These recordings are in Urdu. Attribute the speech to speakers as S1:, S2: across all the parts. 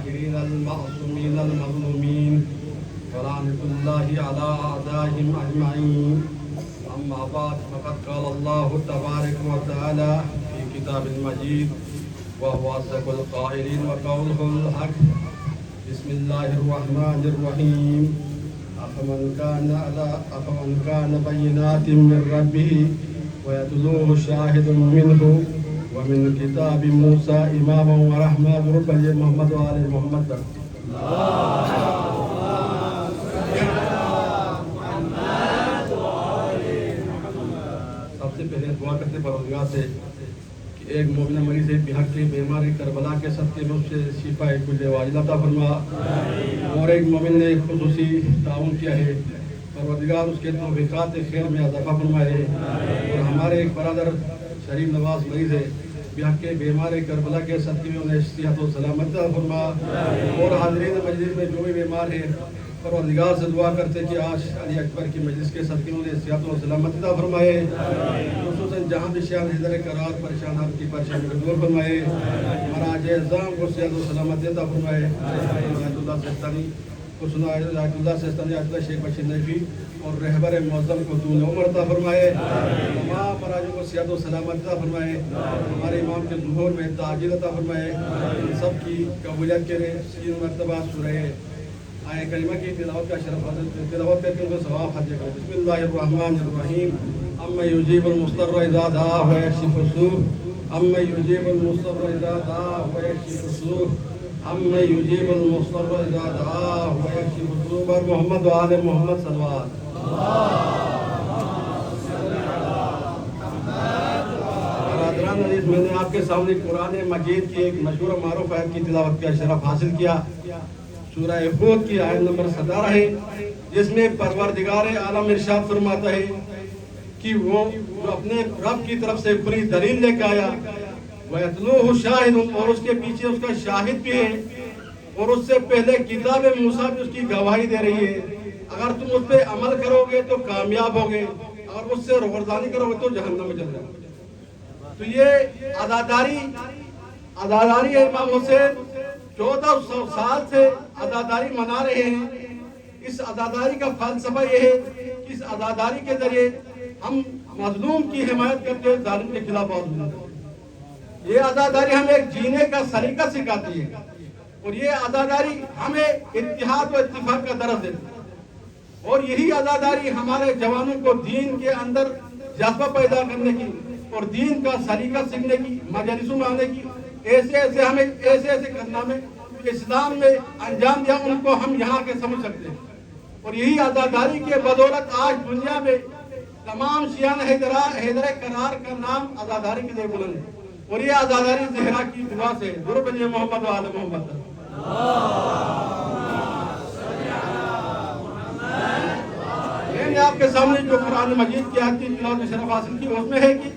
S1: الطاهرين المعصومين المظلومين ولعنة الله على أعدائهم أجمعين. أما بعد فقد قال الله تبارك وتعالى في كتاب المجيد وهو أصدق القائلين وقوله الحق. بسم الله الرحمن الرحيم. أفمن كان بينات من ربه ويتلوه شاهد منه ومن كتاب موسى إماما ورحمة بربه محمد وآل محمد. سب سے پہلے دعا کرتے پروردگار سے کہ ایک مومنہ مریض ہے بحق کے بیماری کربلا کے صدقے میں اس سے شفا کل واجل عطا فرما، اور ایک مومن نے خصوصی تعاون کیا ہے، پروردگار اس کے توفیقات خیر میں اضافہ فرمائے، اور ہمارے ایک برادر شریف نواز مریض ہے بحق کے بیمار کربلا کے صدقے میں انہیں صحت و سلامت عطا فرما، اور حاضرین مجلس میں جو بھی بیمار ہے پروردگار سے دعا کرتے کہ آج علی اکبر کی مجلس کے صدقے میں انہیں صحت و سلامت عطا فرمائے، خصوصاً جہاں بھی شان حضر قرار پریشان آپ کی پریشانی کو دور فرمائے، مراج اعظام کو صحت و سلامت عطا فرمائے، آیت اللہ سیستانی کو سنا، آیت اللہ سیستانی، آیت اللہ شیخ بشیر نجوی اور رہبر معظم کو طول عمر عطا فرمائے، تمام مراجوں کو صحت و سلامت عطا فرمائے، ہمارے امام کے ظہور میں تعجیل عطا فرمائے، سب کی قبولیت کرے، 3 مرتبہ سورہ آیہ کریمہ کی تلاوت کا شرف حاصل تلاوت کر کے ان کو ثواب حاصل کرے۔ بسم اللہ الرحمن الرحیم۔ اَمَّن يُجِيبُ الْمُضْطَرَّ إِذَا دَعَاهُ وَيَكْشِفُ السُّوءَ اَمَّن يُجِيبُ الْمُضْطَرَّ إِذَا دَعَاهُ وَيَكْشِفُ السُّوءَ اَمَّن يُجِيبُ الْمُضْطَرَّ إِذَا دَعَاهُ وَيَكْشِفُ السُّوءَ بر محمد و آل محمد صلوات۔ برادران عزیز، میں نے آپ کے سامنے قرآن مجید کی ایک مشہور و معروف آیت کی تلاوت کا شرف حاصل کیا، سورہ ہود کی آیت نمبر 17 ہے، جس میں پروردگار عالم ارشاد فرماتا ہے کہ وہ جو اپنے رب کی طرف سے کھلی دلیل لے کے آیا، وَيَتْلُوهُ شَاهِدٌ، اور اس کے پیچھے اس کا شاہد بھی ہے، اور اس سے پہلے کتاب موسیٰ بھی اس کی گواہی دے رہی ہے، اگر تم اس پہ عمل کرو گے تو کامیاب ہوگے، اگر اس سے روگردانی کرو گے تو جہنم میں چل جاؤ گے۔ تو یہ عزاداری ہے۔ امام حسین 1400 سال سے عزاداری منا رہے ہیں۔ اس عزاداری کا فلسفہ یہ ہے کہ اس عزاداری کے ذریعے ہم مظلوم کی حمایت کرتے ہیں، ظالم کے خلاف آواز بلند کرتے ہیں۔ یہ عزاداری ہمیں ایک جینے کا سلیقہ سکھاتی ہے، اور یہ عزاداری ہمیں اتحاد و اتفاق کا درس دیتی ہے، اور یہی عزاداری ہمارے جوانوں کو دین کے اندر جذبہ پیدا کرنے کی اور دین کا سلیقہ سیکھنے کی، مجالسوں میں آنے کی، ہمیں ایسے کارنامے اسلام میں انجام دیا، ان کو ہم یہاں کے سمجھ سکتے ہیں، اور یہی عزاداری کے بدولت آج دنیا میں تمام شیعان حیدر قرار کا نام عزاداری کے لیے بلند ہے، اور یہ عزاداری زہرا کی دعا سے درود بر محمد و آل محمد۔ میں نے آپ کے سامنے جو قرآن مجید کی آیت کی تلاوت شرف حاصل کی، اس میں ہے کہ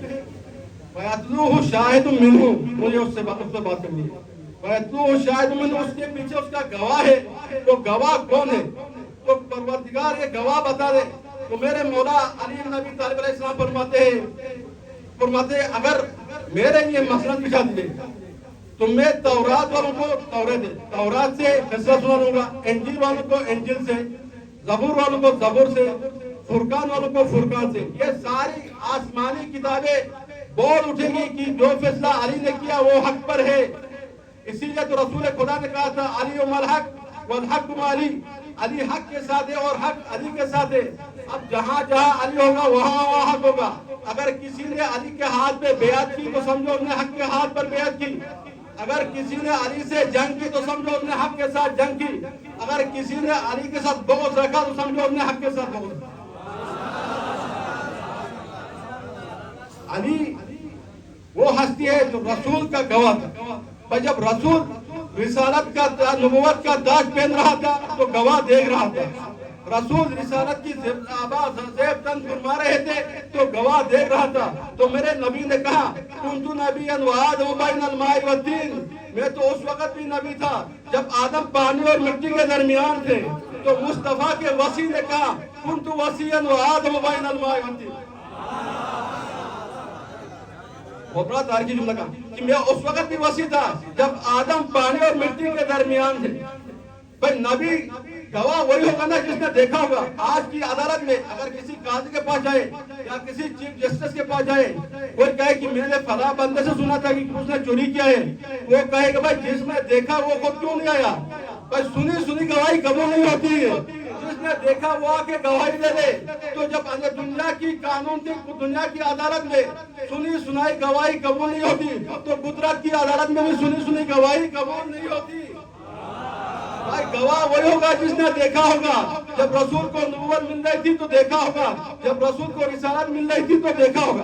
S1: وَيَتْلُوهُ شَاهِدٌ مِّنْهُ، مجھے اس سے بات کرنی ہے۔ وَيَتْلُوهُ شَاهِدٌ مِّنْهُ، اس کے پیچھے اس کا گواہ ہے، تو گواہ کون ہے؟ تو پروردگار یہ گواہ بتا دے۔ تو میرے مولا علی بن ابی طالب علیہ السلام فرماتے ہیں اگر میرے لیے مسند بچھا دیے تو میں تورات والوں کو تورات سے فیصلہ سنا لوں گا، انجیل والوں کو انجیل سے، زبور والوں کو زبور سے، فرقان والوں کو فرقان سے۔ یہ ساری آسمانی کتابیں بول اٹھے گی کہ جو فیصلہ علی نے کیا وہ حق پر ہے۔ اسی لیے تو رسول خدا نے کہا تھا علی الحق والحق مع علی، علی حق کے ساتھ ہے اور حق علی کے ساتھ ہے۔ اب جہاں علی ہوگا وہاں حق ہوگا۔ اگر کسی نے علی کے ہاتھ پہ بیعت کی تو سمجھو اس نے حق کے ہاتھ پر بیعت کی، اگر کسی نے علی سے جنگ کی تو سمجھو اس نے حق کے ساتھ جنگ کی، اگر کسی نے علی کے ساتھ بغض رکھا تو سمجھو اس نے حق کے ساتھ بغض رکھا۔ علی وہ ہستی ہے جو رسول کا گواہ تھا، جب رسول رسالت کا نبوت کا تاج پہن رہا تھا تو گواہ دیکھ رہا تھا، رسول رسالت کی زیب تن فرما رہے تھے تو گواہ دیکھ رہا تھا۔ تو میرے نبی نے کہا کنت نبیا وآدم بین الماء والطین، میں تو اس وقت بھی نبی تھا جب آدم پانی اور مٹی کے درمیان تھے۔ تو مصطفیٰ کے وصی نے کہا کنت وصیا وآدم بین الماء والطین۔ بہت بڑا تاریخی جملہ کہا کہ میں اس وقت بھی وسیع تھا جب آدم پانی اور مٹی کے درمیان تھے. بھائی نبی گواہ وہی ہوگا نا جس نے دیکھا ہوگا. آج کی عدالت میں اگر کسی قاضی کے پاس جائے یا کسی چیف جسٹس کے پاس جائے, کوئی کہے کہ میں نے فلاں بندے سے سنا تھا کہ اس نے چوری کیا ہے, وہ کہے کہ بھائی جس نے دیکھا وہ خود کیوں نہیں آیا؟ بھائی سنی گواہی قبول نہیں ہوتی ہے. جس نے دیکھا وہ آ کے گواہی دے دے. تو جب دنیا کی قانون کی دنیا کی عدالت میں سنی سنائی گواہی قبول نہیں ہوتی تو قدرت کی عدالت میں بھی سنی گواہی قبول نہیں ہوتی. بھائی گواہ وہی ہوگا جس نے دیکھا ہوگا. جب رسول کو نبوت مل رہی تھی تو دیکھا ہوگا, جب رسول کو رسالت مل رہی تھی تو دیکھا ہوگا,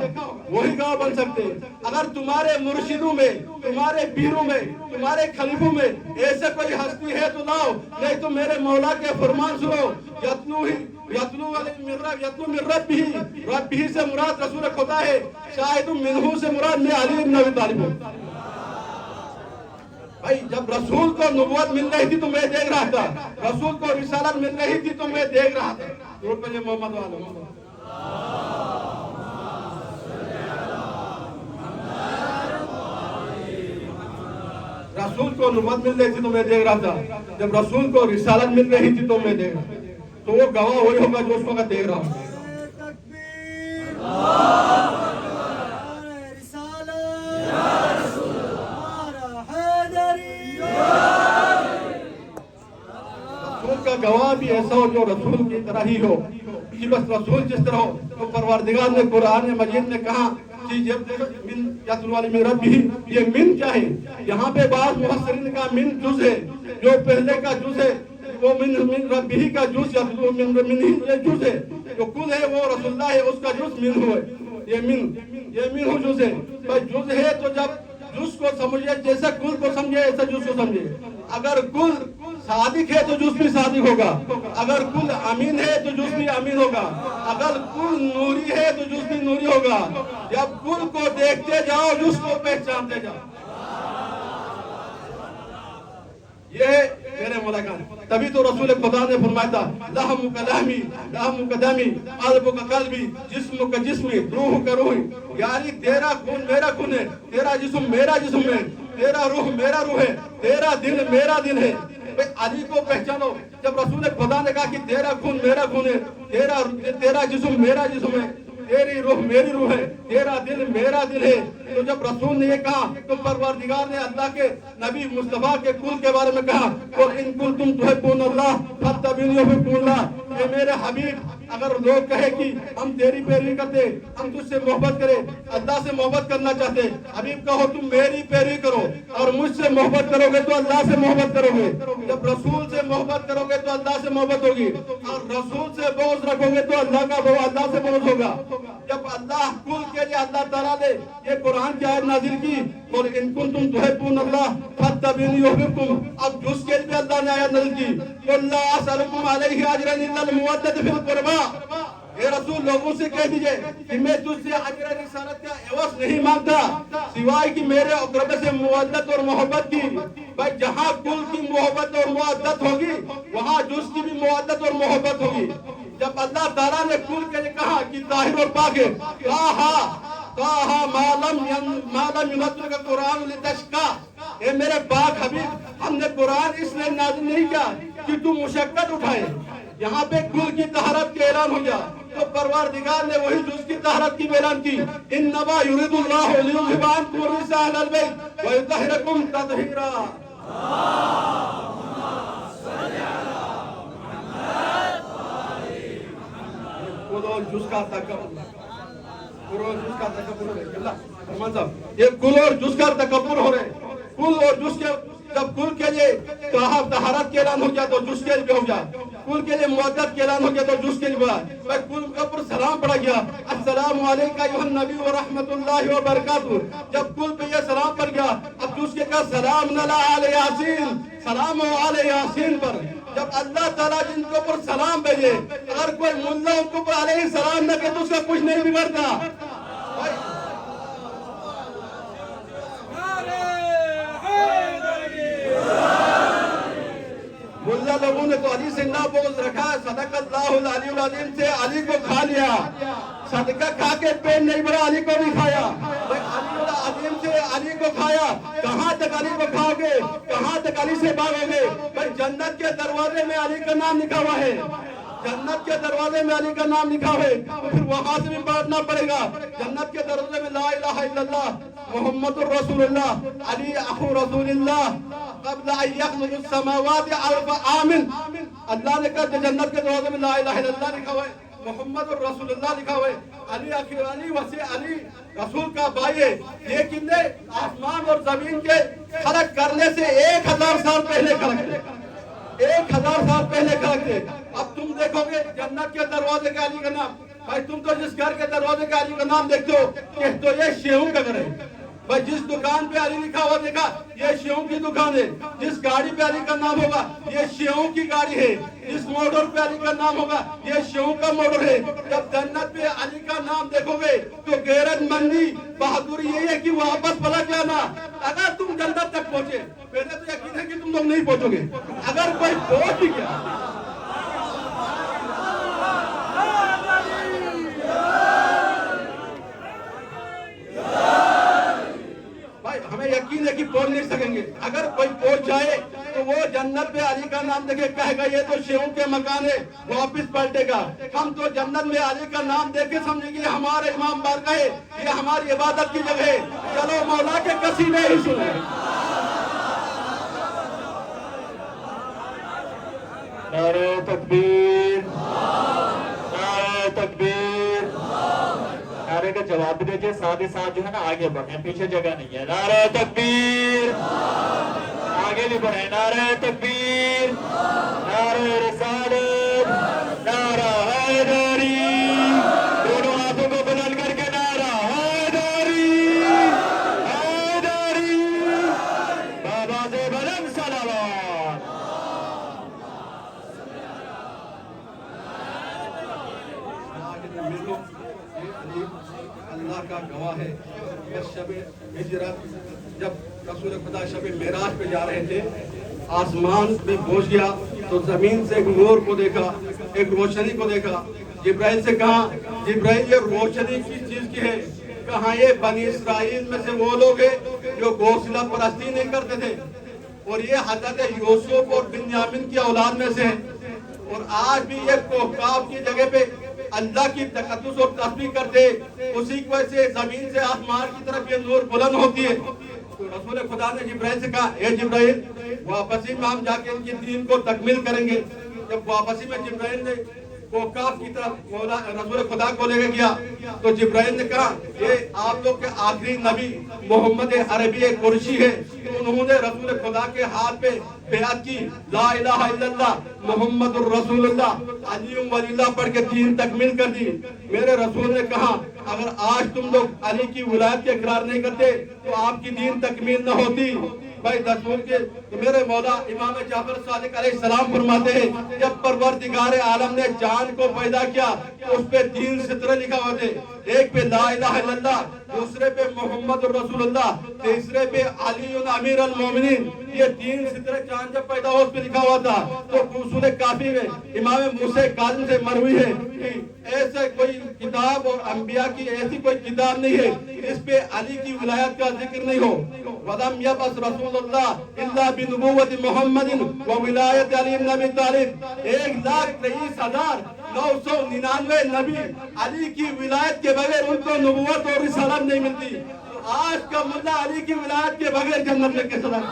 S1: وہی گواہ بن سکتے ہیں. اگر تمہارے مرشدوں میں, تمہارے پیروں میں, تمہارے خلیفوں میں ایسے کوئی ہستی ہے تو لاؤ, نہیں تو میرے مولا کے فرمان سنو. یتلو من ربہ سے مراد رسول خدا ہے, شاہد منہ سے مراد میں علی بن ابی طالب ہوں. بھائی جب رسول کو نبوت مل رہی تھی تو میں دیکھ رہا تھا, رسول کو رسالت مل رہی تھی تو میں دیکھ رہا تھا. محمد والوں رسول کو نبوت مل رہی تھی تو میں دیکھ رہا تھا, جب رسول کو رسالت مل رہی تھی تو میں دیکھ رہا تھا. تو وہ گواہ وہی ہوگا جو اس وقت دیکھ رہا ہوں. رسول کا گواہ بھی ایسا ہو جو رسول کی طرح ہی ہو, کہ بس رسول جس طرح ہو. تو پروردگار نے قرآن مجید میں کہا کہ جب یتلو علیہم ربہ, یہ من کیا ہے؟ یہاں پہ بعض مفسرین نے کہا من جز ہے, جو پہلے کا جز ہے وہ من ربہ کا جز, یتلو من ہی یہ جز ہے. جو کل ہے وہ رسول اللہ ہے, اس کا جز من ہے. یہ من جز ہے. بھائی جز ہے تو جب جز کو سمجھے جیسا کل کو سمجھے ایسا جز کو سمجھے. اگر کل صادق ہے تو جز بھی صادق ہوگا, اگر کل امین ہے تو جز بھی امین ہوگا, اگر کل نوری ہے تو جز بھی نوری ہوگا. جب کل کو دیکھتے جاؤ جز کو پہچانتے جاؤ. یہ میرے ملاقات. تبھی تو رسول خدا نے فرمایا تھا لحم کا لحمی, لحم کا دمی, قلب کا قلبی, جسم کا جسمی, روح کا روح. یعنی تیرا خون میرا خون ہے, تیرا جسم میرا جسم ہے, تیرا روح میرا روح ہے, تیرا دل میرا دل ہے. علی کو پہچانو. جب رسول خدا نے کہا کہ تیرا خون میرا خون ہے, تیرا جسم میرا جسم ہے, تیری روح میری روح ہے, تیرا دل میرا دل ہے. تو جب رسول نے یہ کہا تو پروردگار نے اللہ کے نبی مصطفیٰ کے کل کے بارے میں کہا قل ان کنتم تحبون اللہ فاتبعونی یحببکم اللہ. اے میرے حبیب, اگر لوگ کہے کہ ہم تیری پیروی کرتے, ہم تجھ سے محبت کرے, اللہ سے محبت کرنا چاہتے, حبیب کہو تم میری پیروی کرو, اور مجھ سے محبت کرو گے تو اللہ سے محبت کرو گے. جب رسول سے محبت کرو گے تو اللہ سے محبت ہوگی, اور رسول سے بغض رکھو گے تو اللہ سے بغض ہوگا. جب اللہ کل کے لیے اللہ تعالیٰ نے یہ قرآن کی آیت نازل کی اور ان کنتم تحبون اللہ فاتبعونی یحببکم, اب جس کے لیے اللہ نے آیت نازل کی قل لا اسألکم علیہ اجرا الا المودۃ فی القربى. اے رسول لوگوں سے کہہ دیجئے کہ میں تجھ سے اجر رسالت کا عوض نہیں مانگتا سوائے کہ میرے اقربے سے مودت اور محبت کی. بھائی جہاں کل کی محبت اور مودت ہوگی وہاں جز کی بھی مودت اور محبت ہوگی. جب اللہ تعالیٰ نے کل کے لیے کہا کہ طاہر اور پاک ہے, کہا ما لم ينزل کا قرآن لتشقى. اے میرے پاک حبیب, ہم نے قرآن اس لیے نازل نہیں کیا کہ تم مشقت اٹھائے. یہاں پہ کل کی طہارت کا اعلان ہو گیا تو پروردگار نے وہی جز کی طہارت کی اعلان کی. انما يريد الله ليذهب عنكم الرجس اهل البيت ويطهركم تطهيرا. جز کا تکبر, یہ کل اور جز کا تکبر ہو رہے. کل اور جز کے جب کل کے لیے طہارت کے اعلان ہو گیا تو جز کے لیے ہو گیا, کل کے لیے مودت کے اعلان ہو گیا تو جز کے لیے ہوا. کل کے اوپر سلام پڑا گیا السلام علیکم ایھا النبی ورحمۃ اللہ وبرکاتہ. جب کل پہ یہ سلام پڑ گیا اب جز کے کہا سلام علی یاسین, سلام علی یاسین پر. جب اللہ تعالیٰ جن کے اوپر سلام بھیجے, اگر کوئی ملا ان کے اوپر علیہ السلام نہ کہ تو اس کا کچھ نہیں بگڑتا. ملا لوگوں نے تو علی سے نہ بغض رکھا, صدق اللہ العلی العظیم سے علی کو کھا لیا, صدقہ کھا کے پیٹ نہیں بھرا, علی کو بھی کھایا. عظیم سے علی کو کھایا، کہاں تک علی کو کھاؤ گے؟ کہاں تک علی سے بھاگو گے؟ بھائی جنت کے دروازے میں علی کا نام لکھا ہوا ہے، جنت کے دروازے میں علی کا نام لکھا ہے، تو پھر وہاں سے بھی پڑھنا پڑے گا۔ جنت کے دروازے میں لا الہ الا اللہ محمد الرسول اللہ علی اخو رسول اللہ قبل ان یخلق السماوات الف عام۔ اللہ نے کہا جنت کے دروازے میں لا الہ الا اللہ لکھا ہوا ہے، محمد الرسول اللہ لکھا ہوا ہے، علی اخو علی وسیع علی رسول کا بھائی ہے۔ یہ کن نے؟ آسمان اور زمین کے خلق کرنے سے 1000 سال پہلے خلق تھے، 1000 سال پہلے خلق تھے۔ اب تم دیکھو گے جنت کے دروازے کا علی کا نام، بھائی تم تو جس گھر کے دروازے کا علی کا نام دیکھتے ہو کہ تو یہ شیعوں کا گھر ہے۔ بھائی جس دکان پہ علی لکھا ہوا دیکھا یہ شیعوں کی دکان ہے، جس گاڑی پہ علی کا نام ہوگا یہ شیعوں کی گاڑی ہے، جس موٹر پہ علی کا نام ہوگا یہ شیعوں کا موٹر ہے۔ جب جنت پہ علی کا نام دیکھو گے تو غیرت مندی بہادری یہ ہے کہ واپس پلٹ جانا۔ اگر تم جنت تک پہنچے، پہلے تو یقین ہے کہ تم لوگ نہیں پہنچو گے، اگر کوئی پہنچ بھی گیا ہمیں یقین ہے کہ پہنچ نہیں سکیں گے۔ اگر کوئی پہنچ جائے تو وہ جنت پہ علی کا نام دیکھے کہے گا یہ تو شیعوں کے مکان ہے، واپس پلٹے گا۔ ہم تو جنت میں علی کا نام دیکھ کے سمجھیں گے یہ ہمارے امام بارگاہ ہے، یہ ہماری عبادت کی جگہ ہے۔ چلو مولا کے قصیدے ہی سنیں۔
S2: نعرہ تکبیر، نعرہ تکبیر، نعرے کا جواب بھی دیجئے، ساتھ ہی ساتھ جو ہے نا آگے بڑھیں، پیچھے جگہ نہیں ہے۔ نعرہ تکبیر، آگے نہیں بڑھیں، نعرہ تکبیر، نعرہ رسالت، نعرہ حیدری، دونوں ہاتھوں کو بلند کر کے نعرہ حیدری، حیدری، بابا سے بلند صلوات۔
S1: اللہ کا گواہ ہے، بس شب ہجرت جب رسول خدا شب معراج پہ جا رہے تھے، آسمان پہ پہنچ گیا تو زمین سے ایک نور کو دیکھا، ایک روشنی کو دیکھا۔ جبرائیل سے کہا جبرائیل یہ روشنی کس چیز کی ہے؟ کہا یہ بنی اسرائیل میں سے وہ لوگ ہیں جو گوسلہ پرستی نہیں کرتے تھے، اور یہ حضرت یوسف اور بنیامین کی اولاد میں سے ہیں، اور آج بھی یہ کوکاب کی جگہ پہ اللہ کی تقدس اور تسبیح کرتے، اسی کی وجہ سے زمین سے آسمان کی طرف یہ نور بلند ہوتی ہے۔ تو رسول خدا نے جبرائیل سے کہا اے جبرائیل واپسی میں ہم جا کے ان کی دین کو تکمیل کریں گے۔ جب واپسی میں جبرائیل نے کوکاب کی طرف رسول خدا کو لے کے گیا تو جبرائیل نے کہا یہ آپ لوگ کے آخری نبی محمد عربی قریشی ہے، تو انہوں نے رسول خدا کے ہاتھ پہ بیعت کی، لا الہ الا اللہ محمد الرسول اللہ علی ولی اللہ پڑھ کے دین تکمیل کر دی۔ میرے رسول نے کہا اگر آج تم لوگ علی کی ولایت کے اقرار نہیں کرتے تو آپ کی دین تکمیل نہ ہوتی۔ بھائی رسول کے میرے مولا امام جعفر صادق علیہ السلام فرماتے ہیں جب پروردگار عالم نے جان کو پیدا کیا تو اس پہ 3 سترے لکھا ہوا تھے، ایک پہ لا الہ الا اللہ، دوسرے پہ محمد الرسول اللہ، تیسرے پہ علی امیر المومنین۔ یہ 3 سترے چاند جب پیدا ہوا اس پہ لکھا ہوا تھا۔ تو اصول کافی میں امام موسیٰ کاظم سے مروی ہے کہ ایسے کوئی کتاب اور انبیاء کی ایسی کوئی کتاب نہیں ہے اس پہ علی کی ولایت کا ذکر نہیں ہو۔ وَلَمْ يَبْعَثْ رَسُولُ اللَّهِ إِلَّا بِنُبُوَّةِ مُحَمَّدٍ وَوِلَایَةِ عَلِي بْنِ أَبِي طَالِبٍ۔ 1,23,999 نبی علی کی ولایت کے بغیر ان کو نبوت اور رسالت نہیں ملتی۔ تو آج کا مدعا علی کی ولایت کے بغیر جنت میں کیسا ہے؟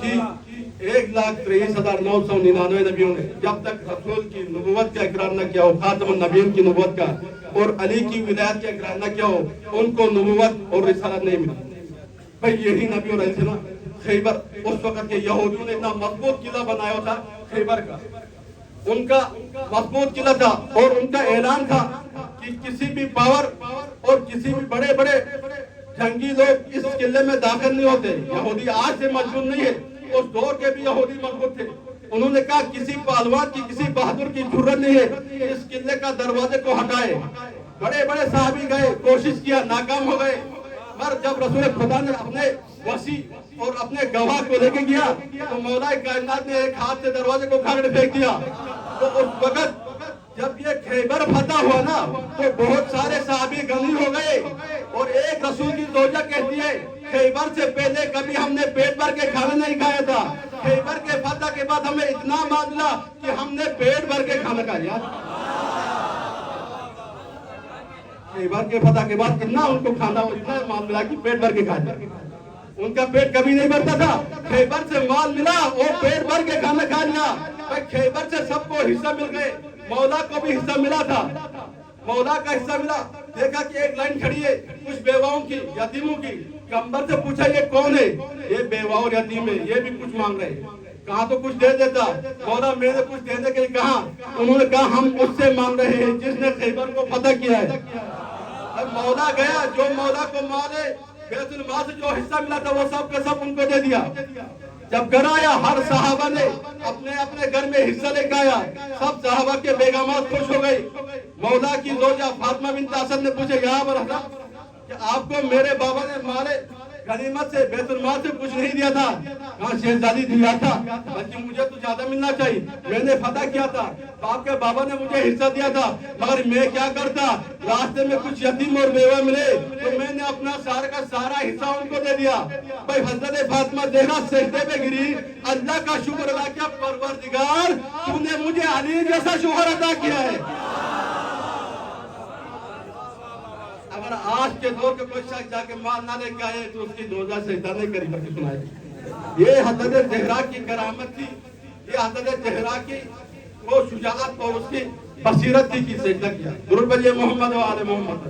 S1: کہ 1,23,999 نبیوں نے جب تک رسول کی نبوت کا اقرار نہ کیا ہو، خاتم النبیین کی نبوت کا اور علی کی ولایت کا اقرار نہ کیا ہو، ان کو نبوت اور رسالت نہیں ملی۔ بھئی یہی نبی اور علیہ السلام خیبر اس وقت کے یہودیوں نے اتنا مضبوط قلعہ بنایا تھا خیبر کا، ان کا مضبوط قلعہ تھا اور ان کا اعلان تھا کہ کسی بھی پاور اور کسی بھی بڑے بڑے جنگی لوگ اس قلعے میں داخل نہیں ہوتے۔ یہودی آج سے مضبوط نہیں ہے، اس دور کے بھی یہودی مضبوط تھے، انہوں نے کہا کسی پہلوان کی کسی بہادر کی ضرورت نہیں ہے اس قلعے کا دروازے کو ہٹائے. بڑے بڑے صحابی گئے, کوشش کیا, ناکام ہو گئے. مگر جب رسول خدا نے اپنے وسیع اور اپنے گواہ کو لے کے گیا تو مولا کائنات نے ایک ہاتھ سے دروازے کو کھاڑ پھینک دیا. تو اس وقت جب یہ خیبر فتح ہوا نا تو بہت سارے صحابی غنی ہو گئے, اور ایک رسول کی زوجہ کہتی ہے خیبر سے پہلے کبھی ہم نے پیٹ بھر کے کھانا نہیں کھایا تھا, خیبر کے فتح کے بعد ہمیں اتنا مال ملا کہ ہم نے پیٹ بھر کے کھانا کھایا. خیبر کے فتح کے بعد اتنا ان کو کھانا اتنا مال ملا کہ پیٹ بھر کے کھا لیا. ان کا پیٹ کبھی نہیں بھرتا تھا, خیبر سے مال ملا اور پیٹ بھر کے کھانا کھا لیا. خیبر سے سب کو حصہ مل گئے, مولا کو بھی حصہ ملا تھا, مولا کا حصہ ملا. دیکھا کہ ایک لائن کھڑی ہے کچھ بیواؤں کی, یتیموں کی. کمبر سے پوچھا یہ کون ہے؟ یہ بیوہ اور یتیم ہے, یہ بھی کچھ مانگ رہے ہیں. کہاں تو کچھ دے دیتا, مولا میں نے کچھ دینے کے لیے کہا. انہوں نے کہا ہم اس سے مانگ رہے ہیں جس نے خیبر کو فتح کیا ہے. اب مولا گیا, جو مولا کو مال ہے بیت المال سے جو حصہ ملا تھا وہ سب کا سب ان کو دے دیا. جب گھر آیا ہر صحابہ نے اپنے اپنے گھر میں حصہ لے کے آیا. سب صحابہ کے بیگمات خوش ہو گئی. مولا کی زوجہ فاطمہ بنت اسد نے پوچھا یا حضرت کہ آپ کو میرے بابا نے مال غنیمت سے بیت المال سے کچھ نہیں دیا تھا؟ کہاں شہزادی دیا تھا, بلکہ مجھے تو زیادہ ملنا چاہیے, میں نے فتح کیا تھا, آپ کے بابا نے مجھے حصہ دیا تھا, مگر میں کیا کرتا, راستے میں کچھ یتیم اور بیوہ ملے تو میں نے اپنا سارا کا سارا حصہ ان کو دے دیا. بھائی حضرت فاطمہ زہرا سجدے پہ گری, اللہ کا شکر ادا کیا پروردگار تو نے مجھے علی جیسا شوہر عطا کیا ہے. اگر آج کے دور کے کوئی شخص جا کے مال نہ لے کے آئے تو اس کی دوزہ سجدہ نہیں کری بلکہ سنائے. یہ حضرت زہرا کی کرامت تھی, یہ حضرت زہرا کی وہ شجاعت اور اس کی بصیرت تھی کہ سجدہ کیا. درود پڑھیے محمد و آل محمد.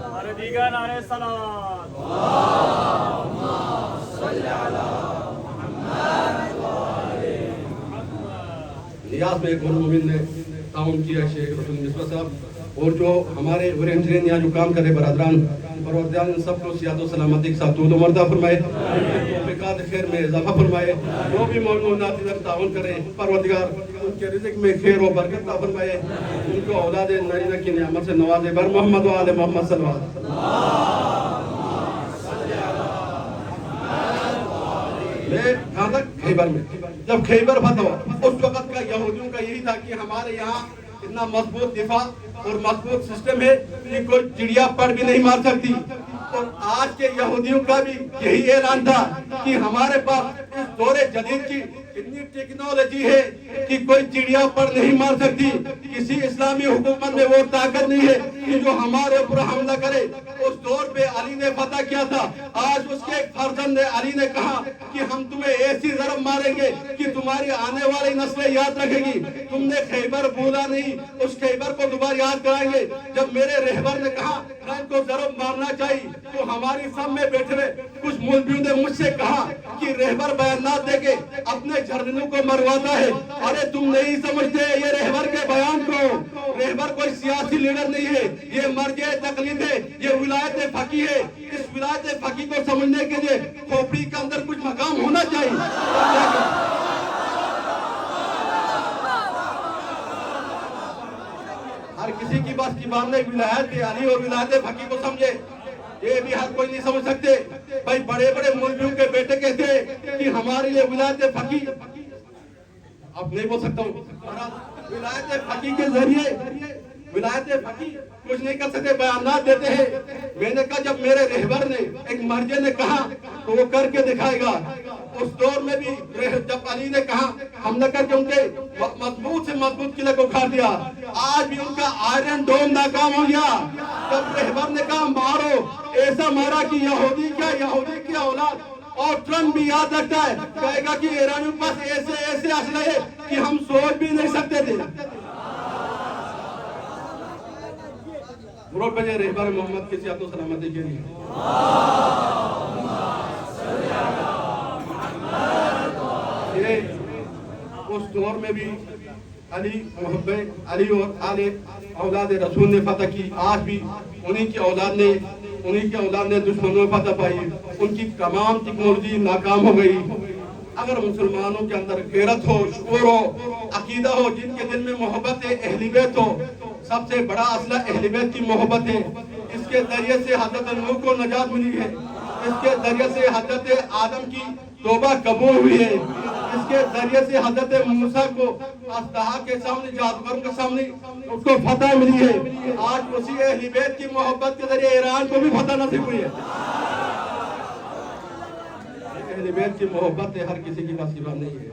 S2: ہمارے دیگر نعرے صلوات.
S1: ریاض میں ایک اور مومن نے تعاون کیا, شیخ رسول مصباح صاحب, اور جو ہمارے اورینجرین یہاں جو کام کرے برادران, پروردگار ان سب کو صحت و سلامتی کے ساتھ طول و عمر عطا فرمائے, توفیقات خیر میں اضافہ فرمائے. جو بھی مومنات ادھر تعاون کریں پروردگار ان کے رزق میں خیر و برکت عطا فرمائے, ان کو اولاد نرینہ کی نعمت سے نوازے. بر محمد و آل محمد صلی اللہ علیہ وسلم. میں کہاں تک خیبر میں, جب خیبر فتح ہوا اس وقت کا یہودیوں کا یہی تھا کہ ہمارے یہاں اتنا مضبوط دفاع اور مضبوط سسٹم ہے کہ کوئی چڑیا پڑ بھی نہیں مار سکتی. اور آج کے یہودیوں کا بھی یہی اعلان تھا کہ ہمارے پاس اس دور جدید کی اتنی ٹیکنالوجی ہے کہ کوئی چڑیا پر نہیں مار سکتی. کسی اسلامی حکومت میں وہ طاقت نہیں ہے کہ جو ہمارے اوپر حملہ کرے. اس دور پہ علی نے فتح کیا تھا, آج اس کے ایک فرزند علی نے کہا کہ ہم تمہیں ایسی ضرب ماریں گے کہ تمہاری آنے والی نسلیں یاد رکھے گی. تم نے خیبر بھولا نہیں, اس خیبر کو دوبارہ یاد کرائیں گے. جب میرے رہبر نے کہا ان کو ضرب مارنا چاہیے تو ہماری سب میں بیٹھے ہوئے کچھ مولویوں نے مجھ سے کہا کہ رہبر بیانات دے کے اپنے جھرنوں کو مرواتا ہے. ارے تم نہیں سمجھتے یہ رہبر کے بیان کو, رہبر کوئی سیاسی لیڈر نہیں ہے, یہ مرجع تقلید ہے, یہ ولایت فقیہ ہے. اس ولایت فقیہ کو سمجھنے کے لیے کھوپڑی کے اندر کچھ مقام ہونا چاہیے. ہر کسی کی بس کی بات نہیں, ولایت علی اور ولایت فقیہ کو سمجھے. یہ بھی ہر کوئی نہیں سمجھ سکتے. بھائی بڑے بڑے مولویوں کے بیٹے کہتے ہیں کہ ہمارے لیے ولایت فقیہ, اب نہیں بول سکتا ہوں, ولایت فقیہ کے ذریعے ولایت فقیہ کچھ نہیں کر سکتے, بیانات دیتے ہیں. میں نے کہا جب میرے رہبر نے ایک مرجع نے کہا تو وہ کر کے دکھائے گا. اس دور میں بھی جب علی نے کہا حملہ کر کے ان کے مضبوط سے مضبوط قلعے کو کھا دیا. آج بھی ان کا آئرن ڈوم ناکام ہو گیا. جب رہبر نے کہا مارو, ایسا مارا کہ یہودی کی اولاد اور ٹرمپ بھی یاد رکھتا ہے, کہے گا کہ ایرانیوں کے پاس ایسے اسلحے ہیں کہ ہم سوچ بھی نہیں سکتے تھے. مرور بجے رہبر محمد کی صحت و سلامتی کے لیے. اس دور میں بھی علی محبت علی اور آل اولاد رسول نے فتح کی. آج بھی انہی کی اولاد نے انہی کے اولاد نے دشمنوں میں فتح پائی، ان کی تمام ٹیکنالوجی ناکام ہو گئی۔ اگر مسلمانوں کے اندر غیرت ہو، شعور ہو، عقیدہ ہو، جن کے دل میں محبت اہل بیت ہو، سب سے بڑا اصلہ اہل بیت کی محبت ہے۔ اس کے ذریعے سے حضرت نوح کو نجات ملی ہے، اس کے ذریعے سے حضرت آدم کی توبہ قبول ہوئی ہے، اس کے ذریعے سے حضرت موسیٰ کو اژدہا کے سامنے، جادوگروں کے سامنے اس کو فتح ملی ہے۔ آج اسی اہل بیت کی محبت کے ذریعے ایران کو بھی فتح نصیب ہوئی ہے۔ اہل بیت کی محبت ہر کسی کی وسیلہ نہیں ہے،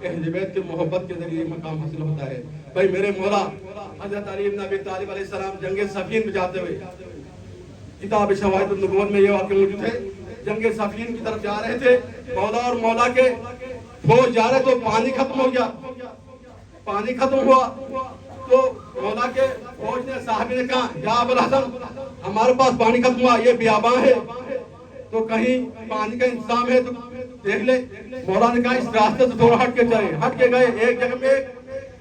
S1: اہل بیت کی محبت کے ذریعے مقام حاصل ہوتا ہے۔ بھائی میرے مولا حضرت علی بن ابی طالب علیہ السلام جنگ صفین میں جاتے ہوئے، کتاب شواہد النبوت میں یہ واقعہ موجود ہے، جنگ صفین کی طرف جا رہے تھے، مولا اور مولا کے فوج جا رہے تو پانی ختم ہو گیا، پانی ختم ہوا تو مولا کے فوج نے صحابی نے کہا یا ابوالحسن ہمارے پاس پانی ختم ہوا، یہ بیاباں ہے تو کہیں پانی کا انتظام ہے تو دیکھ لے۔ مولا نے کہا اس راستے سے تھوڑا ہٹ کے چلے، ہٹ کے گئے، ایک جگہ میں ایک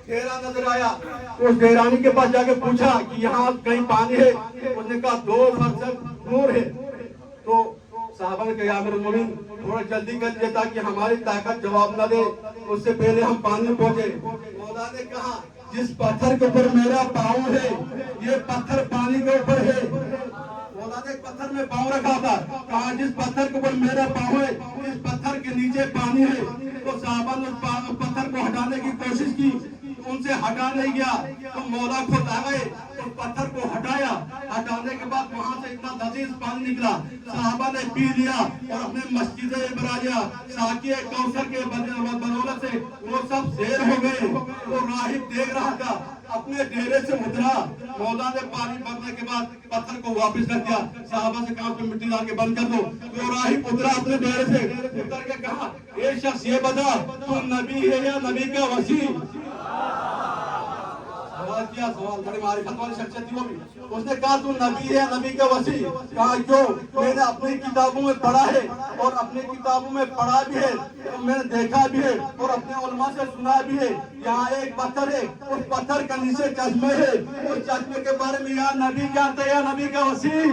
S1: ڈیرا نظر آیا، اس ڈیرانی کے پاس جا کے پوچھا کہ یہاں کہیں پانی ہے؟ اس نے کہا 2 فرسخ دور ہے۔ تو صحابہ نے کہا یا امیر المومنین تھوڑا جلدی کر لیجیے تاکہ ہماری طاقت جواب نہ دے، اس سے پہلے ہم پانی میں پہنچے۔ مولا نے کہا جس پتھر کے اوپر میرا پاؤں ہے یہ پتھر پانی کے اوپر ہے۔ مولا نے ایک پتھر میں پاؤں رکھا تھا، کہا جس پتھر کے اوپر میرا پاؤں ہے اس پتھر کے نیچے پانی ہے۔ تو صحابہ نے اس پتھر کو ہٹانے کی کوشش کی، ان سے ہٹا نہیں گیا تو مولا خود آ گئے، اس پتھر کو ہٹایا، ہٹانے کے بعد وہاں سے اتنا لذیذ پانی نکلا، صحابہ نے پی لیا اور اپنے مسجد ابراہیمیہ ساقی کوثر کے بدولت سے وہ سب زیر ہو گئے۔ وہ راہب دیکھ رہا تھا، اپنے ڈیرے سے اترا، مولا نے پانی بھرنے کے بعد پتھر کو واپس رکھ دیا، صحابہ سے کہا مٹی لا کے بند کر دو۔ وہ راہب اترا اپنے ڈیرے سے، اتر کے کہا اے شخص یہ بتا تو نبی ہے یا نبی کا وسیع؟ سوال کیا، سوال بڑی معرفت والی شخصیت تھی وہ بھی۔ اس نے کہا تو نبی ہے نبی کا وسیع؟ کہا کیوں؟ میں نے اپنی کتابوں میں پڑھا ہے اور اپنی کتابوں میں پڑھا بھی ہے، میں نے دیکھا بھی ہے اور اپنے علماء سے سنا بھی ہے، یہاں ایک پتھر ہے، اس پتھر کے نیچے چشمے ہے، اس چشمے کے بارے میں یا نبی جانتے یا نبی کا وسیع؟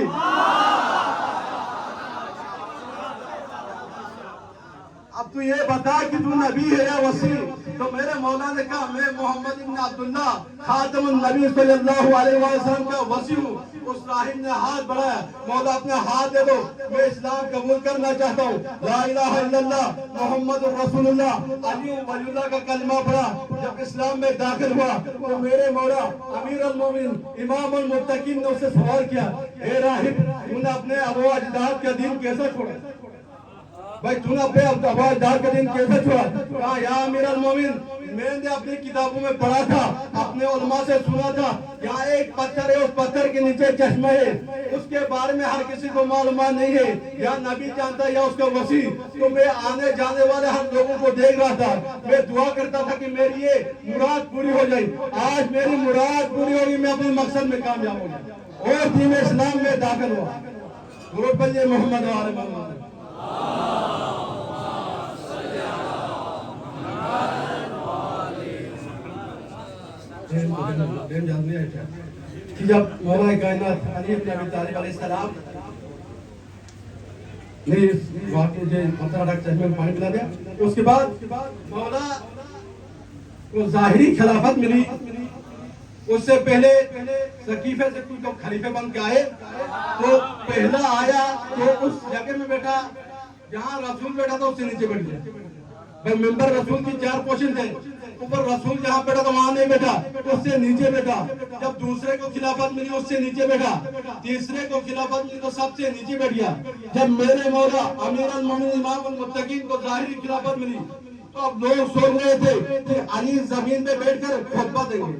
S1: اب تو یہ بتا کہ تو نبی ہے یا وسیع؟ تو میرے مولا نے کہا میں محمد بن عبداللہ خاتم النبی صلی اللہ علیہ وسلم کا وسیع ہوں۔ اس راہب نے ہاتھ بڑھایا، مولا اپنے ہاتھ دے دو، میں اسلام قبول کرنا چاہتا ہوں، لا الہ الا اللہ محمد رسول اللہ علی ولی اللہ کا کلمہ پڑھا۔ جب اسلام میں داخل ہوا تو میرے مولا امیر المومنین امام المتقین نے اس سے سوال کیا اے راہب تو نے اپنے ابو اجداد کا دین کیسے چھوڑا؟ بھائی تو نے اپنے ابو اجداد کا دین کیسے چھوڑا؟ کہا یا امیر المومنین میں نے اپنی کتابوں میں پڑھا تھا، اپنے علماء سے سنا تھا، یہاں ایک پتھر ہے، اس پتھر کے نیچے چشمہ ہے، اس کے بارے میں ہر کسی کو معلومات نہیں ہے، یا نبی جانتا ہے یا اس کا وسیع۔ تو میں آنے جانے والے ہر لوگوں کو دیکھ رہا تھا، میں دعا کرتا تھا کہ میری یہ مراد پوری ہو جائے، آج میری مراد پوری ہوگی، میں اپنے مقصد میں کامیاب ہو جائے اور دین اسلام میں داخل ہوا۔ درود پڑھیے محمد و آل محمد۔ جب مولا کائنات علی بن ابی طالب علیہ السلام نے اس واقعے سے پتھر رکھ چشمے میں پانی پلا دیا، اس کے بعد مولا کو ظاہری خلافت ملی، اس سے پہلے سقیفے سے کوئی خلیفہ بن کے آئے تو پہلا آیا تو اس جگہ میں بیٹھا جہاں رسول بیٹھا تھا، اس سے نیچے بیٹھ گیا۔ ممبر رسول کی 4 پوشن تھے، اوپر رسول جہاں بیٹھا تھا وہاں نہیں بیٹھا، اس سے نیچے بیٹھا۔ جب دوسرے کو خلافت ملی اس سے نیچے بیٹھا، تیسرے کو خلافت ملی تو سب سے نیچے بیٹھ گیا۔ جب میرے مولا امیر المومنین امام المتقین کو ظاہری خلافت ملی تو اب لوگ سوچ رہے تھے کہ علی زمین پہ بیٹھ کر خطبہ دیں گے،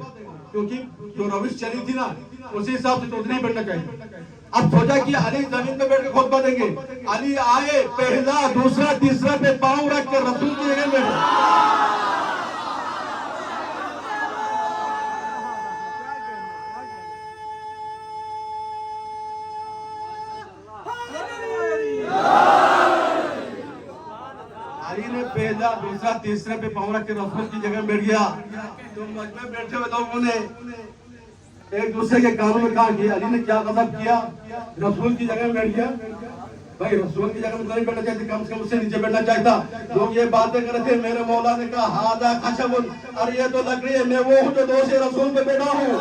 S1: کیونکہ جو روش چلی تھی نا اسی حساب سے تو نہیں بیٹھنا چاہیے۔ اب سوچا کہ علی زمین پہ بیٹھ کے خطبہ دیں گے، علی آئے پہلا دوسرا تیسرا پہ پاؤں رکھ کے رسول کی جگہ بیٹھے۔ پہلا دوسرا تیسرے پہ پاؤں رکھ کے رسول کی جگہ بیٹھ گیا۔ تو مجمع بیٹھے ہوئے لوگوں نے ایک دوسرے کے کانوں میں کہا کہ علی نے کیا غضب کیا، رسول کی جگہ میں بیٹھ گیا. بھائی رسول کی جگہ میں نہیں بیٹھنا چاہتے، کم سے کم اس سے نیچے بیٹھنا چاہتا. لوگ یہ باتیں کر رہے تھے، میرے مولا نے کہا ہاذا خشب، اور یہ تو لکڑی ہے، میں وہ ہوں جو دوش رسول پہ بیٹھا ہوں.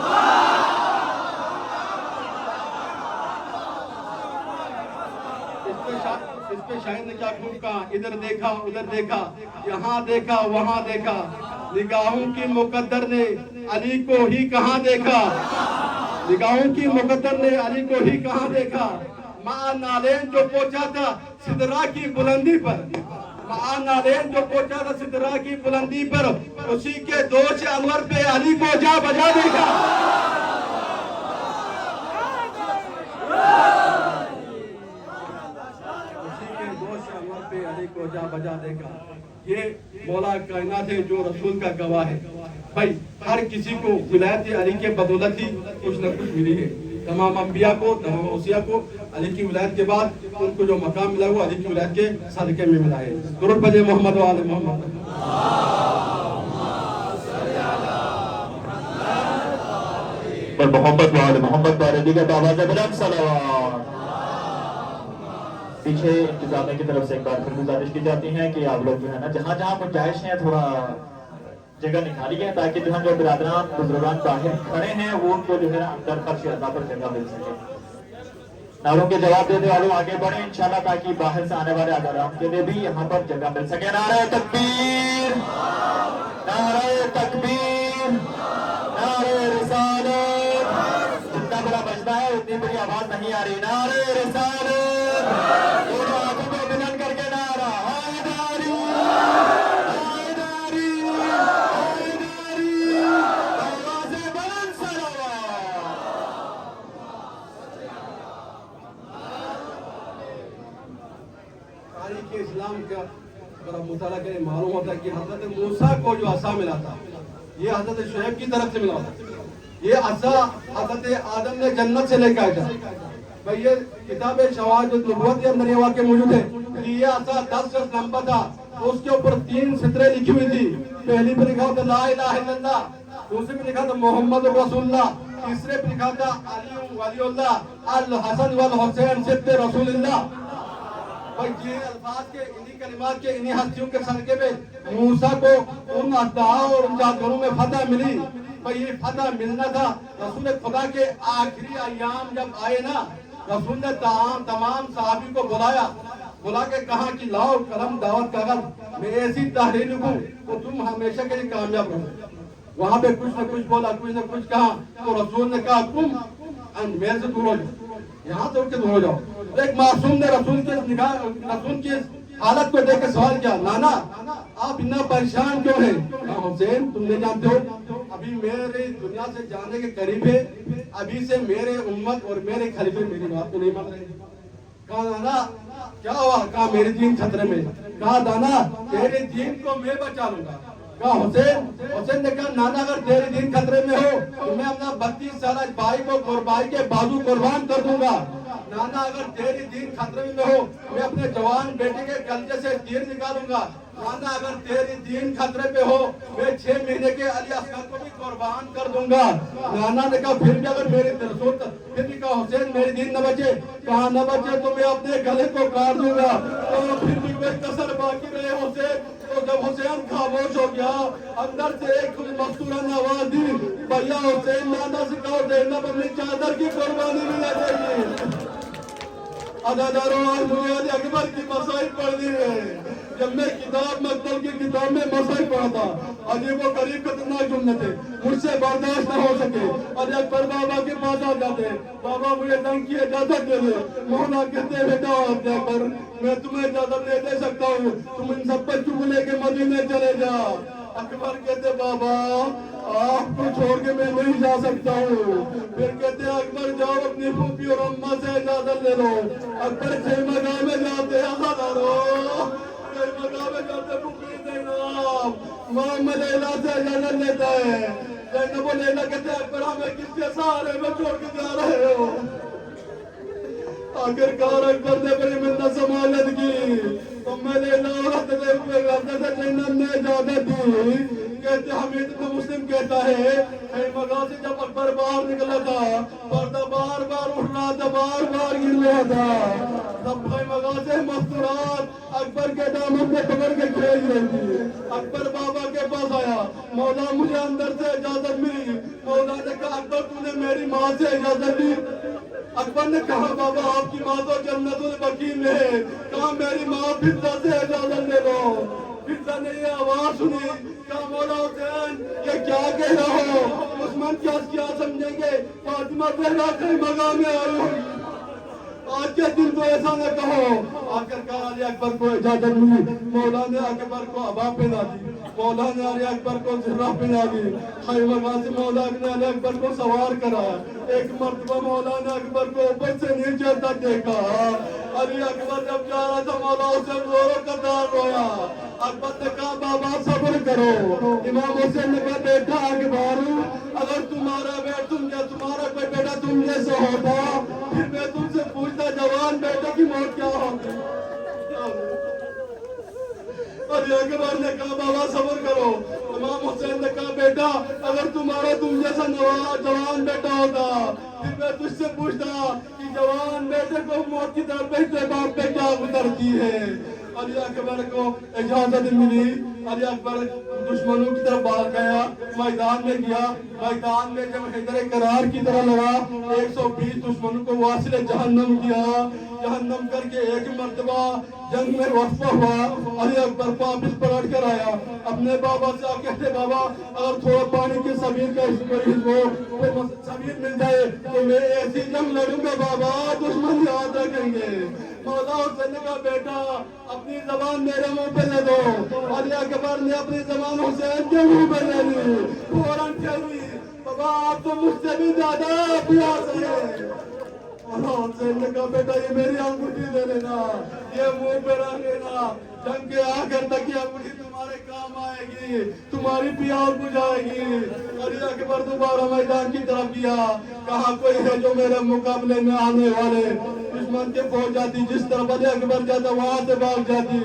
S1: اس پہ شاعر نے کیا خوب کہا، ادھر دیکھا ادھر دیکھا، یہاں دیکھا وہاں دیکھا، نگاہوں کی مقدر نے علی کو ہی کہاں دیکھا، نگاہوں کی مقدر نے علی کو ہی کہاں دیکھا. ماں نالین جو پہنچا تھا سدرا کی بلندی پر، ماں نالین جو پہنچا تھا سدرا کی بلندی پر، اسی کے دوش انور پہ علی کو جا بجا دیکھا. علی کو جا بجا دیکھا. یہ مولا کائنات ہے جو رسول کا گواہ ہے. بھائی ہر کسی کو ولایت علی کے بدولت ہی کچھ نہ کچھ ملی ہے. تمام انبیاء کو، تمام اوصیاء کو علی کی ولایت کے بعد ان کو جو مقام ملا وہ علی کی ولایت کے صدقے میں ملا ہے. درود پڑھیں محمد و آل محمد.
S2: محمد و آل محمد بارے دیگر آواز بلند صلوات. پیچھے انتظامیہ کی طرف سے ایک بار پھر گزارش کی جاتی ہے کہ آپ لوگ جو ہے نا جہاں جہاں گنجائش ہیں تھوڑا جگہ نکالی ہے تاکہ جو برادران بزرگان باہر کھڑے ہیں وہ ان کو جو ہے اندر فرش اعضاء پر جگہ مل سکے. نعروں کے جواب دینے والوں آگے بڑھیں انشاءاللہ تاکہ باہر سے آنے والے عزیزان کے لیے بھی یہاں پر جگہ مل سکے. نعرہ تکبیر، نعرہ تکبیر، نعرہ رسالت. جتنا بڑا بجتا ہے اتنی بڑی آواز نہیں آ رہی. نعرہ رسالت، دونوں ہاتھوں کو بلند کر کے نعرہ حیدری، حیدری، حیدری. آواز بلند صلوات.
S1: تاریخ اسلام کا اگر آپ مطالعہ کریں معلوم ہوتا ہے کہ حضرت موسیٰ کو جو عصا ملا تھا یہ حضرت شعیب کی طرف سے ملا تھا. یہ عصا حضرت آدم نے جنت سے لے کے آیا تھا. بھئی یہ کتاب شواہد النبوت کے اندر یہ واقعہ موجود ہے کہ یہ عصا 10 گز لمبا تھا. اس کے اوپر 3 سطریں لکھی ہوئی تھی. پہلی پہ لکھا تھا لا الہ الا اللہ، دوسرے پہ لکھا تھا محمد رسول اللہ، تیسرے پہ لکھا تھا علی ولی اللہ الحسن والحسین سبط رسول اللہ. بھئی یہ الفاظ کے انہی کلمات کے انہی ہستیوں کے صدقے پہ موسیٰ کو ان ادعا اور ان جادگروں میں فتح ملی. بھئی یہ فتح ملنا تھا. رسول خدا کے آخری ایام جب آئے نا، رسول نے تمام صحابی کو بلا کے کہا کہ لاؤ قلم دعوت کاغذ، میں ایسی تحریر لکھوں تو تم ہمیشہ کے لیے کامیاب رہو. وہاں پہ کچھ نہ کچھ بولا، کچھ نہ کچھ کہا تو رسول نے کہا تم میرے سے دور ہو جاؤ، یہاں سے اٹھ کے دور ہو جاؤ. ایک معصوم نے رسول کی حالت کو دیکھ کے سوال کیا، نانا آپ اتنا پریشان کیوں ہیں؟ کہا حسین تم نہیں جانتے ہو ابھی میرے دنیا سے جانے کے قریب ہے، ابھی سے میرے امت اور میرے خلیفے میری بات کو نہیں مان رہے. کہا نانا کیا ہوا؟ کہا میری دین خطرے میں. کہا نانا تیرے دین کو میں بچا لوں گا. کہا حسین نے کہا نانا اگر تیرے دین خطرے میں ہو تو میں اپنا 32 سالہ بھائی کو بھائی کے بازو قربان کر دوں گا. نانا اگر تیری دین خطرے میں ہو میں اپنے جوان بیٹے کے کلجے سے تیر نکالوں گا. نانا اگر تیری دین خطرے پہ ہو میں 6 مہینے کے علی اصغر کو بھی قربان کر دوں گا. نانا نے کہا پھر بھی اگر میری پھر بھی کہا حسین میری دین نہ بچے. کہا نہ بچے تو میں اپنے گلے کو کاٹ دوں گا. تو پھر بھی کوئی کسر باقی رہے حسین. تو جب حسین خاموش ہو گیا اندر سے ایک مستورانہ آواز دی، بھیا حسین نانا سے کہو زینب اپنی چادر کی قربانی بھی نہ دے گی. عزاداروں آج مجھے علی اکبر کی مسائل پڑھنی ہے. جب میں کتاب مکتب کی کتاب میں مسائل پڑھا تھا عجیب و غریب خطرناک جملے تھے، مجھ سے برداشت نہ ہو سکے. علی اکبر بابا کے پاس آ جاتے، بابا مجھے تنگ کی اجازت دے دے. مولا کہتے بیٹا علی اکبر میں تمہیں اجازت نہیں دے سکتا ہوں، تم ان سب بچوں کو لے کے مدینے چلے جا. اکبر کہتے بابا آپ کو چھوڑ کے میں نہیں جا سکتا ہوں. پھر کہتے اکبر جاؤ اپنی پھوپھی اور اماں سے اجازت لے لو. اکبر خیمہ گاہ میں جاتے عزاداروں خیمہ گاہ میں جاتے پھوپھی زینب محمد لیلا سے اجازت لیتا ہے. زینب و لیلا کہتے اکبر ہمیں کس کے سہارے میں چھوڑ کے جا رہے ہو؟ آخرکار اکبر نے بڑی منت سماجت کی. میں لیلا اور حضرت زینب نے اجازت دی کہ کہتے حمید بن مسلم کہتا ہے خیمگاہ سے جب اکبر باہر نکلا تھا پردہ بار بار اٹھ رہا تھا بار بار گر رہا تھا تب خیمگاہ سے مستورات اکبر کے دامن میں پکڑ کے کھینچ رہی تھی اکبر بابا کے پاس آیا مولا مجھے اندر سے اجازت ملی مولا نے کہا اکبر تو نے میری ماں سے اجازت لی اکبر نے کہا بابا آپ کی ماں تو جنت البقیع میں ہے کہا میری ماں فضہ سے اجازت لے لو فضہ نے یہ آواز سنی کہا مولا حسین یہ کیا کہہ رہا ہو عثمان کیا سمجھیں گے فاطمہ زہرا خیمگاہ میں آئی ہوئی آج کے دن تو ایسا نہ کہو آخر کار علی اکبر کو اجازت ملی مولا نے اکبر کو عبا پہنا دی مولا نے علی اکبر کو زرہ پہنا دی خیمگاہ سے مولا نے علی اکبر کو سوار کرایا ایک مرتبہ مولا نے اکبر کو اوپر سے نیچے تک دیکھا علی اکبر جب جا رہا تھا مولا اسے زوروں کا دار رویا اکبر نے کہا بابا صبر کرو امام حسین نے کہا بیٹا اکبر اگر تمہارا کوئی بیٹا تم جیسا ہوتا پھر میں تم سے پوچھتا جوان بیٹے کی موت کیا ہوگی علی اکبر نے کہا بابا صبر کرو امام حسین نے کہا بیٹا اگر تم جیسا جوان بیٹا ہوتا پھر میں تجھ سے پوچھتا کہ جوان بیٹے کو موت کی طرف بیٹے باپ پہ کیا گزرتی ہے علی اکبر کو اجازت ملی علی اکبر دشمنوں کی طرف باہر گیا میدان میں گیا میدان میں جب حیدر کرار کی طرح لڑا 120 دشمنوں کو واصل جہنم کیا جہنم کر کے ایک مرتبہ جنگ میں وقفہ ہوا علی اکبر واپس پلٹ کر آیا اپنے بابا سے کہتے بابا اگر تھوڑا پانی کے سبیل کا سبیل مل جائے تو میں ایسی جنگ لڑوں گا بابا دشمن یاد رکھیں گے مولا حسین نے کہا بیٹا اپنی زبان میرے منہ پہ لے دو علی اکبر نے اپنی زبان حسین کے منہ پہ لے لی فوراً کہی بابا آپ تو مجھ سے بھی زیادہ پیاس ہے حسین نے کہا بیٹا یہ میری انگوٹھی دے لینا یہ منہ پہ رکھ لینا جنگ کے آخر تک یہ انگوٹھی تمہارے کام آئے گی تمہاری پیاس بجھائے گی علی اکبر دوبارہ میدان کی طرف گیا کہا کوئی ہے جو میرے مقابلے میں آنے والے دشمن کے فوج جاتی جس طرف علی اکبر جاتا وہاں سے بھاگ جاتی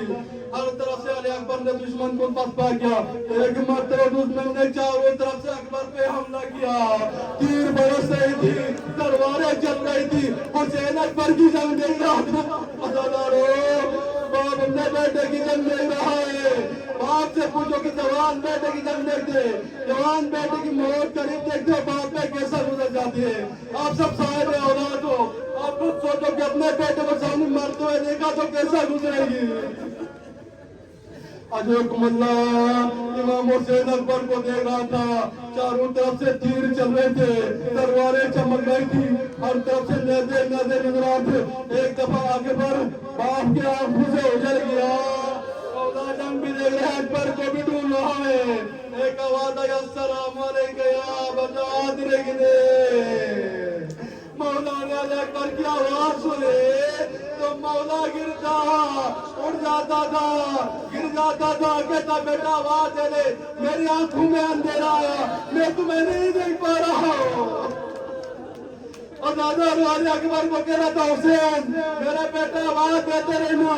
S1: ہر طرف سے علی اکبر نے دشمن کو پسپا کیا ایک مرتبہ دشمن نے چاروں طرف سے اکبر پہ حملہ کیا تیر برس رہی تھی تلواریں چل رہی تھی حسین اکبر کی جنگ دیکھ رہا تھا عزادارو باپ اپنے بیٹے کی جنگ دیکھ رہا ہے باپ سے پوچھو کہ جوان بیٹے کی جنگ دیکھتے جوان بیٹے کی موت قریب دیکھتے باپ پہ کیسا گزر جاتی ہے آپ سب صاحب اولاد ہو آپ خود سوچو کہ اپنے بیٹے کو سامنے مرتے ہوئے دیکھا تو کیسا گزرے گی اجوکم اللہ امام حسین اکبر کو دیکھ رہا تھا چاروں طرف سے تیر چل رہے تھے تلواریں چمک رہی تھی ہر طرف سے نیزے نظر آ تھے ایک دفعہ آگے بڑھ باپ کے آنکھوں سے اجل گیا مولا جنگ بھی دیکھ رہے اکبر کو بھی ڈھونڈ رہا ہے ایک آواز آئی السلام علیکم یا بجاد رگنے مولا نے علی اکبر کی آواز سنے تو مولا گرتا اڑ جاتا تھا کہتا بیٹا آواز دے دے میری آنکھوں میں اندھیرا آیا میں تمہیں نہیں دیکھ پا رہا ہوں اور دادا علی اکبر کو کہہ رہا تھا حسین میرا بیٹا آواز دیتے رہنا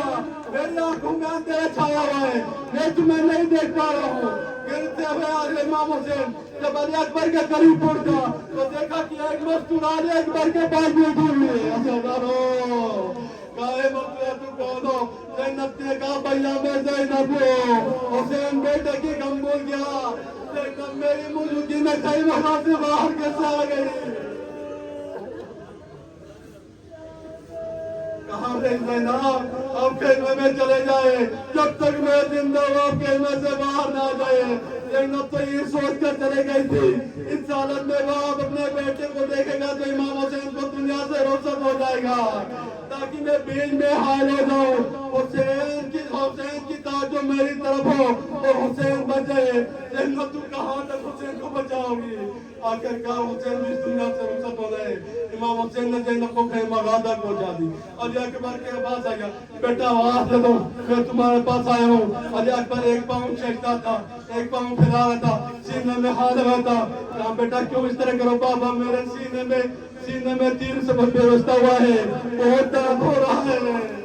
S1: میری آنکھوں میں اندھیرا چھایا ہوا ہے میں تمہیں نہیں دیکھ پا رہا ہوں گرتے ہوئے امام حسین جب علی اکبر کے قریب پہنچا تو دیکھا کہ ایک مستور علی اکبر کے پاس بیٹھی ہوئی ہے عزادارو کہے مستور تو کون ہو زینب نے کہا بھیا میں زینب ہوں حسین بیٹے کی غم بھول گیا زینب میری موجودگی میں خیمہ سے باہر کیسے آ گئی کہاں رہی زینب اب خیمے میں چلے جائے جب تک میں زندہ ہوں اب خیمے سے باہر نہ جائے زینب تو یہ سوچ کر چلے گئی تھی اس حالت میں وہ اپنے بیٹے کو دیکھے گا تو امام حسین کو دنیا سے رخصت ہو جائے گا تاکہ میں بیچ میں حائل ہو جاؤں حسین کی توجہ میری طرف ہو اور حسین بچے زینب تو کہاں تک حسین کو بچاؤ گی آخر کار حسین بھی اس دنیا سے رخصت ہو گئے امام حسین نے زینب کو خیمہ غادہ پہنچا دی علی اکبر کے پاس آیا بیٹا آواز دے دو میں تمہارے پاس آیا ہوں علی اکبر ایک پاؤں چھیکتا تھا ایک پاؤں پھیلا رہا تھا سینے میں ہاتھ لگا تھا کہا بیٹا کیوں اس طرح کرو بابا میرے سینے میں تیر سے پیوستہ ہوا ہے بہت درد ہو رہا ہے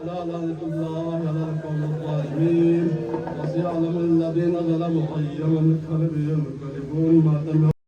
S1: لا لعنة الله على القوم الظالمين وسيعلم الذين ظلموا أيام الكذب ينقلبون ما تم